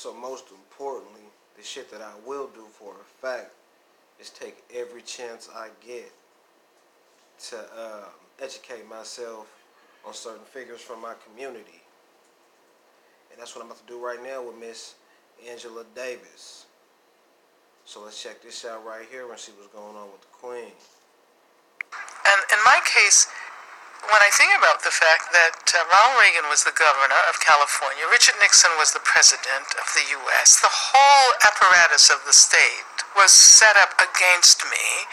So most importantly, the shit that I will do for a fact is take every chance I get to educate myself on certain figures from my community. And that's what I'm about to do right now with Miss Angela Davis. So let's check this out right here and see what's going on with the Queen. And in my case, when I think about the fact that Ronald Reagan was the governor of California, Richard Nixon was the president of the U.S., the whole apparatus of the state was set up against me.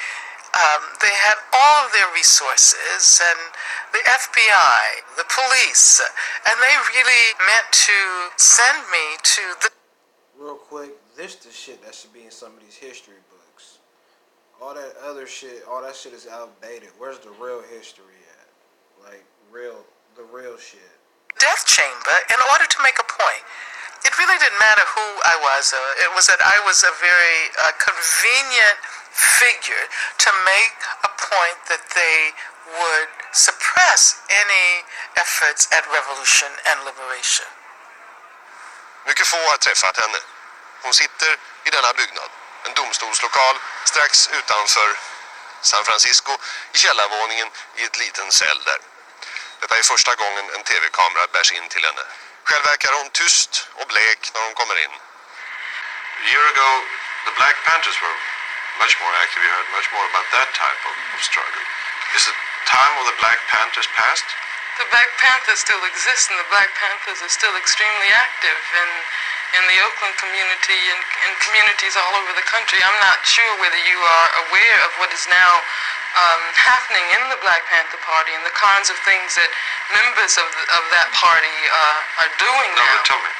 They had all of their resources, and the FBI, the police, and they really meant to send me to the... Real quick, this the shit that should be in some of these history books. All that other shit, all that shit is outdated. Where's the real history at? Like, the real shit. Death chamber in order to make a point. It really didn't matter who I was. It was that I was a very convenient figure to make a point that they would suppress any efforts at revolution and liberation. Mycket få har träffat henne. Hon sitter i denna byggnad, en domstolslokal strax utanför San Francisco, i källarvåningen i ett liten cell där. Detta är första gången en tv-kamera bärs in till henne. Själv verkar hon tyst och blek när hon kommer in. A year ago, the Black Panthers were much more active. You heard much more about that type of struggle. Is the time of the Black Panthers past? The Black Panthers still exist, and the Black Panthers are still extremely active in the Oakland community and in communities all over the country. I'm not sure whether you are aware of what is now happening in the Black Panther Party and the kinds of things that members of that party are doing now. No, but tell me.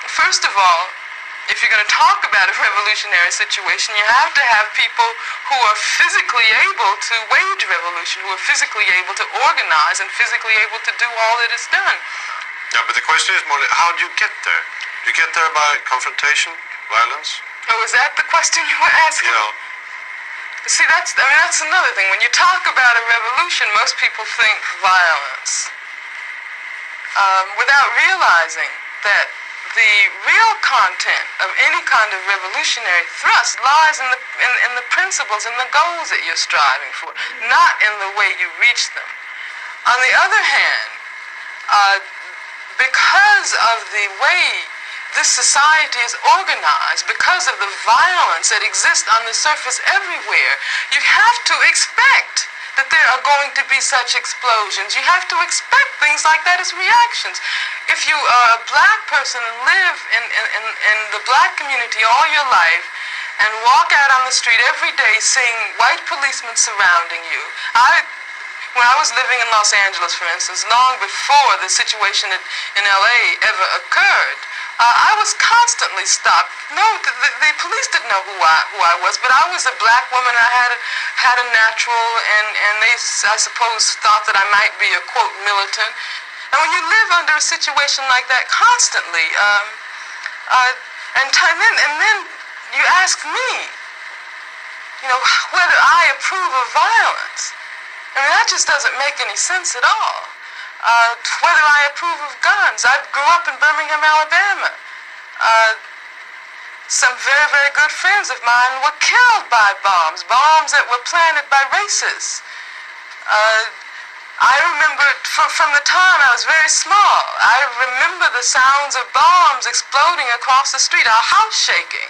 First of all, if you're going to talk about a revolutionary situation, you have to have people who are physically able to wage revolution, who are physically able to organize and physically able to do all that is done. Yeah, but the question is more, how do you get there? Do you get there by confrontation, violence? Oh, is that the question you were asking? Yeah. See, that's another thing. When you talk about a revolution, most people think violence, without realizing that the real content of any kind of revolutionary thrust lies in the principles and the goals that you're striving for, not in the way you reach them. On the other hand, because of the way this society is organized, because of the violence that exists on the surface everywhere, you have to expect that there are going to be such explosions. You have to expect things like that as reactions. If you are a black person and live in the black community all your life and walk out on the street every day seeing white policemen surrounding you, when I was living in Los Angeles, for instance, long before the situation in LA ever occurred, I was constantly stopped. No, the police didn't know who I was, but I was a black woman. I had a natural, and they, I suppose, thought that I might be a, quote, militant. And when you live under a situation like that constantly, and then you ask me, you know, whether I approve of violence. I mean, that just doesn't make any sense at all. Whether I approve of guns. I grew up in Birmingham, Alabama. Some very, very good friends of mine were killed by bombs that were planted by racists. I remember from the time I was very small, I remember the sounds of bombs exploding across the street, our house shaking.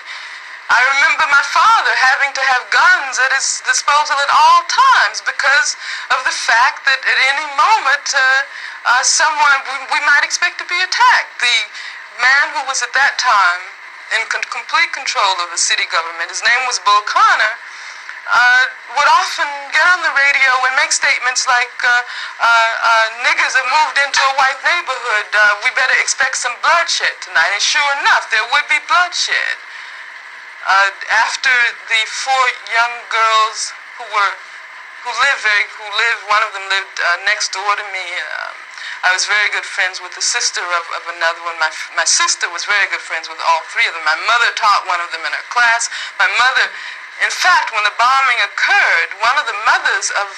I remember my father having to have guns at his disposal at all times because of the fact that at any moment we might expect to be attacked. The man who was at that time in complete control of the city government, his name was Bull Connor, would often get on the radio and make statements like, niggers have moved into a white neighborhood, we better expect some bloodshed tonight. And sure enough, there would be bloodshed. After the 4 young girls who lived, one of them lived next door to me. I was very good friends with the sister of another one. My sister was very good friends with all 3 of them. My mother taught one of them in her class. My mother, in fact, when the bombing occurred, one of the mothers of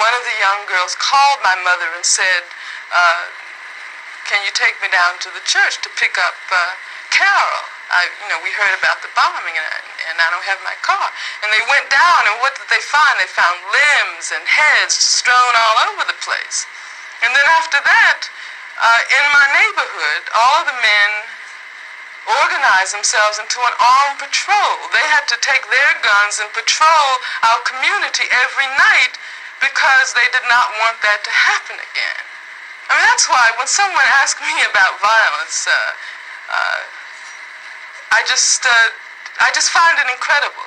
one of the young girls called my mother and said, can you take me down to the church to pick up Carol? We heard about the bombing, and I don't have my car. And they went down, and what did they find? They found limbs and heads strewn all over the place. And then after that, in my neighborhood, all the men organized themselves into an armed patrol. They had to take their guns and patrol our community every night because they did not want that to happen again. I mean, that's why when someone asks me about violence, I just find it incredible.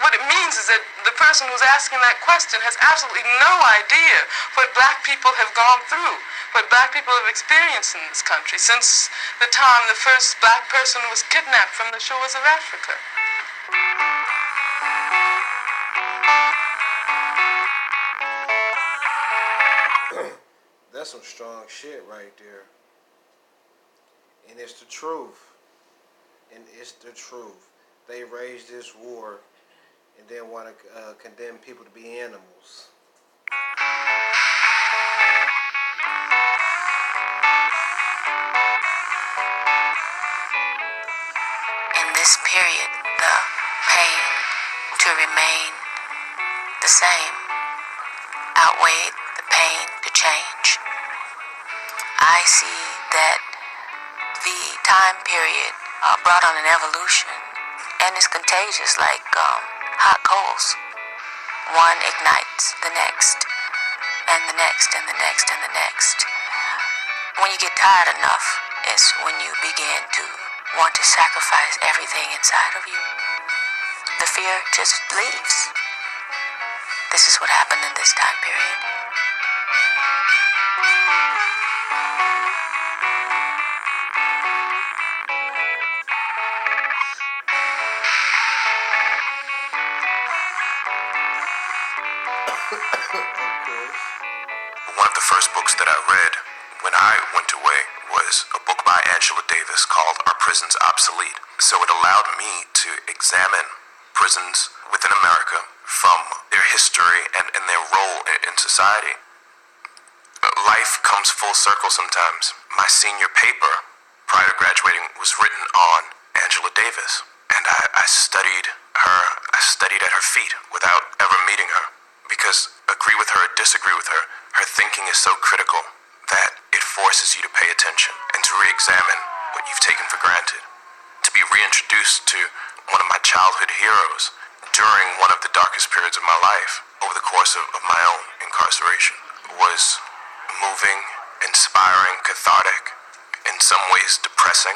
What it means is that the person who's asking that question has absolutely no idea what black people have gone through, what black people have experienced in this country since the time the first black person was kidnapped from the shores of Africa. That's some strong shit right there. And it's the truth. And it's the truth. They waged this war and then want to condemn people to be animals. In this period, the pain to remain the same outweighed the pain to change. I see that the time period brought on an evolution, and it's contagious like hot coals. One ignites the next, and the next, and the next, and the next. When you get tired enough is when you begin to want to sacrifice everything inside of you. The fear just leaves. This is what happened in this time period. One of the first books that I read when I went away was a book by Angela Davis called Are Prisons Obsolete? So it allowed me to examine prisons within America from their history and their role in society. Life comes full circle sometimes. My senior paper prior to graduating was written on Angela Davis, and I studied her. I studied at her feet without ever meeting her, because agree with her or disagree with her, her thinking is so critical that it forces you to pay attention and to re-examine what you've taken for granted. To be reintroduced to one of my childhood heroes during one of the darkest periods of my life over the course of my own incarceration was moving, inspiring, cathartic, in some ways depressing.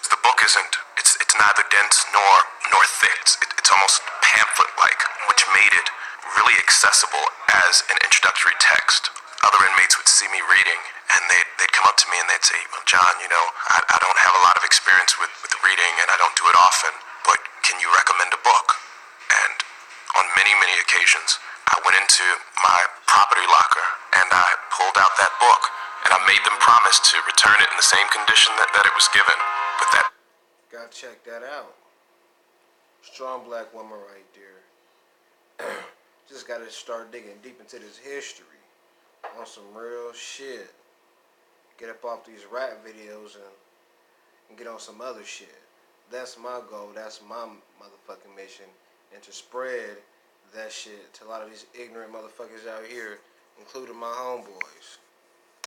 The book it's neither dense nor thick. It's almost pamphlet-like, which made it really accessible as an introductory text. Other inmates would see me reading, and they'd come up to me and they'd say, well, John, I don't have a lot of experience with reading, and I don't do it often, but can you recommend a book? And on many, many occasions, I went into my property locker, and I pulled out that book, and I made them promise to return it in the same condition that it was given. But that... Gotta check that out. Strong black woman right there. Just gotta start digging deep into this history on some real shit. Get up off these rap videos and get on some other shit. That's my goal. That's my motherfucking mission. And to spread that shit to a lot of these ignorant motherfuckers out here, including my homeboys.